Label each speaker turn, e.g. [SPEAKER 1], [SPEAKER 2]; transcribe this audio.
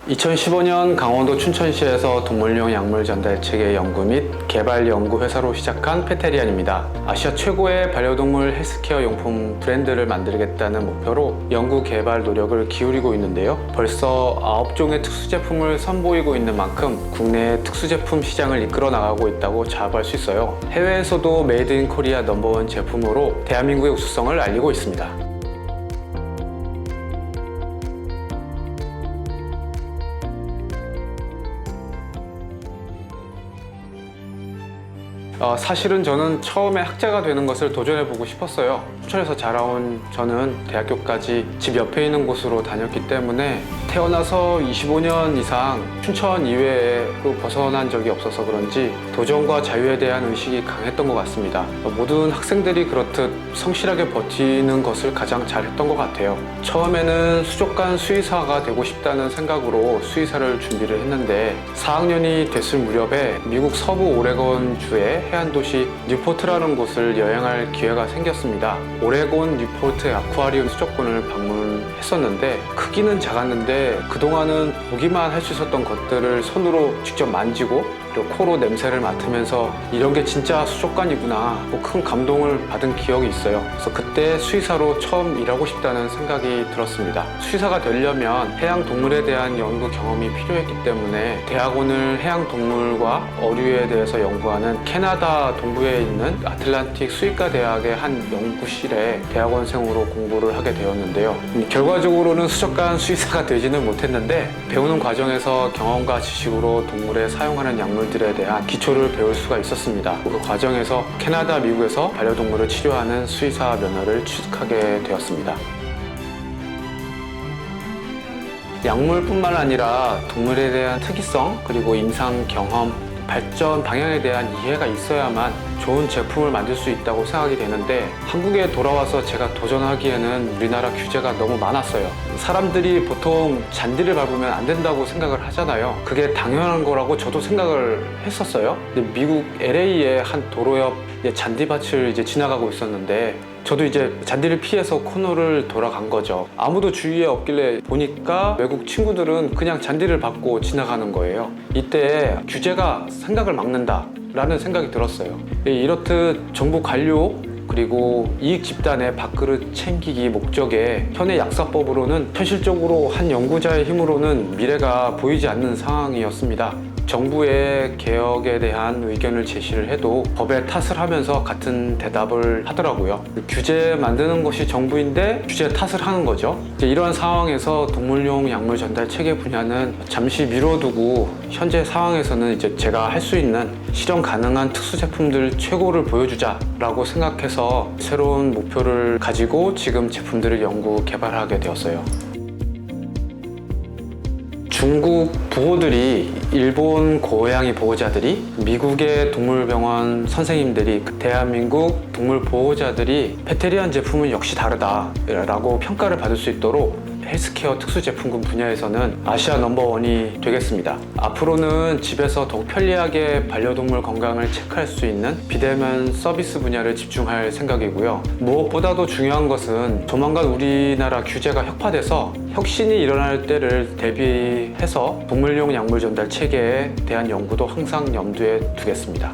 [SPEAKER 1] 2015년 강원도 춘천시에서 동물용 약물 전달 체계 연구 및 개발 연구 회사로 시작한 페테리안입니다. 아시아 최고의 반려동물 헬스케어 용품 브랜드를 만들겠다는 목표로 연구 개발 노력을 기울이고 있는데요. 벌써 9종의 특수 제품을 선보이고 있는 만큼 국내 특수 제품 시장을 이끌어 나가고 있다고 자부할 수 있어요. 해외에서도 메이드 인 코리아 넘버원 제품으로 대한민국의 우수성을 알리고 있습니다. 사실은 저는 처음에 학자가 되는 것을 도전해보고 싶었어요. 춘천에서 자라온 저는 대학교까지 집 옆에 있는 곳으로 다녔기 때문에 태어나서 25년 이상 춘천 이외로 벗어난 적이 없어서 그런지 도전과 자유에 대한 의식이 강했던 것 같습니다. 모든 학생들이 그렇듯 성실하게 버티는 것을 가장 잘했던 것 같아요. 처음에는 수족관 수의사가 되고 싶다는 생각으로 수의사를 준비를 했는데 4학년이 됐을 무렵에 미국 서부 오레곤주의 해안도시 뉴포트라는 곳을 여행할 기회가 생겼습니다. 오레곤 뉴포트 아쿠아리움 수족관을 방문했었는데 크기는 작았는데 그동안은 보기만 할 수 있었던 것들을 손으로 직접 만지고 그리고 코로 냄새를 맡으면서 이런 게 진짜 수족관이구나 큰 감동을 받은 기억이 있어요. 그래서 그때 수의사로 처음 일하고 싶다는 생각이 들었습니다. 수의사가 되려면 해양동물에 대한 연구 경험이 필요했기 때문에 대학원을 해양동물과 어류에 대해서 연구하는 캐나다 동부에 있는 아틀란틱 수의과 대학의 한 연구실에 대학원생으로 공부를 하게 되었는데요. 결과적으로는 수족관 수의사가 되지는 못했는데 배우는 과정에서 경험과 지식으로 동물에 사용하는 약물들에 대한 기초를 배울 수가 있었습니다. 그 과정에서 캐나다, 미국에서 반려동물을 치료하는 수의사 면허를 취득하게 되었습니다. 약물뿐만 아니라 동물에 대한 특이성 그리고 임상 경험, 발전 방향에 대한 이해가 있어야만 좋은 제품을 만들 수 있다고 생각이 되는데 한국에 돌아와서 제가 도전하기에는 우리나라 규제가 너무 많았어요. 사람들이 보통 잔디를 밟으면 안 된다고 생각을 하잖아요. 그게 당연한 거라고 저도 생각을 했었어요. 근데 미국 LA의 한 도로 옆 잔디밭을 이제 지나가고 있었는데 저도 이제 잔디를 피해서 코너를 돌아간 거죠. 아무도 주위에 없길래 보니까 외국 친구들은 그냥 잔디를 밟고 지나가는 거예요. 이때 규제가 생각을 막는다 라는 생각이 들었어요. 이렇듯 정부 관료 그리고 이익 집단의 밥그릇 챙기기 목적의 현행 약사법으로는 현실적으로 한 연구자의 힘으로는 미래가 보이지 않는 상황이었습니다. 정부의 개혁에 대한 의견을 제시를 해도 법에 탓을 하면서 같은 대답을 하더라고요. 규제 만드는 것이 정부인데 규제 탓을 하는 거죠. 이러한 상황에서 동물용 약물 전달 체계 분야는 잠시 미뤄두고 현재 상황에서는 이제 제가 할 수 있는 실현 가능한 특수 제품들 최고를 보여주자라고 생각해서 새로운 목표를 가지고 지금 제품들을 연구 개발하게 되었어요. 중국 부호들이, 일본 고양이 보호자들이, 미국의 동물병원 선생님들이, 대한민국 동물 보호자들이 페테리안 제품은 역시 다르다라고 평가를 받을 수 있도록 헬스케어 특수 제품군 분야에서는 아시아 넘버원이 되겠습니다. 앞으로는 집에서 더욱 편리하게 반려동물 건강을 체크할 수 있는 비대면 서비스 분야를 집중할 생각이고요. 무엇보다도 중요한 것은 조만간 우리나라 규제가 혁파돼서 혁신이 일어날 때를 대비해서 동물용 약물 전달 체계에 대한 연구도 항상 염두에 두겠습니다.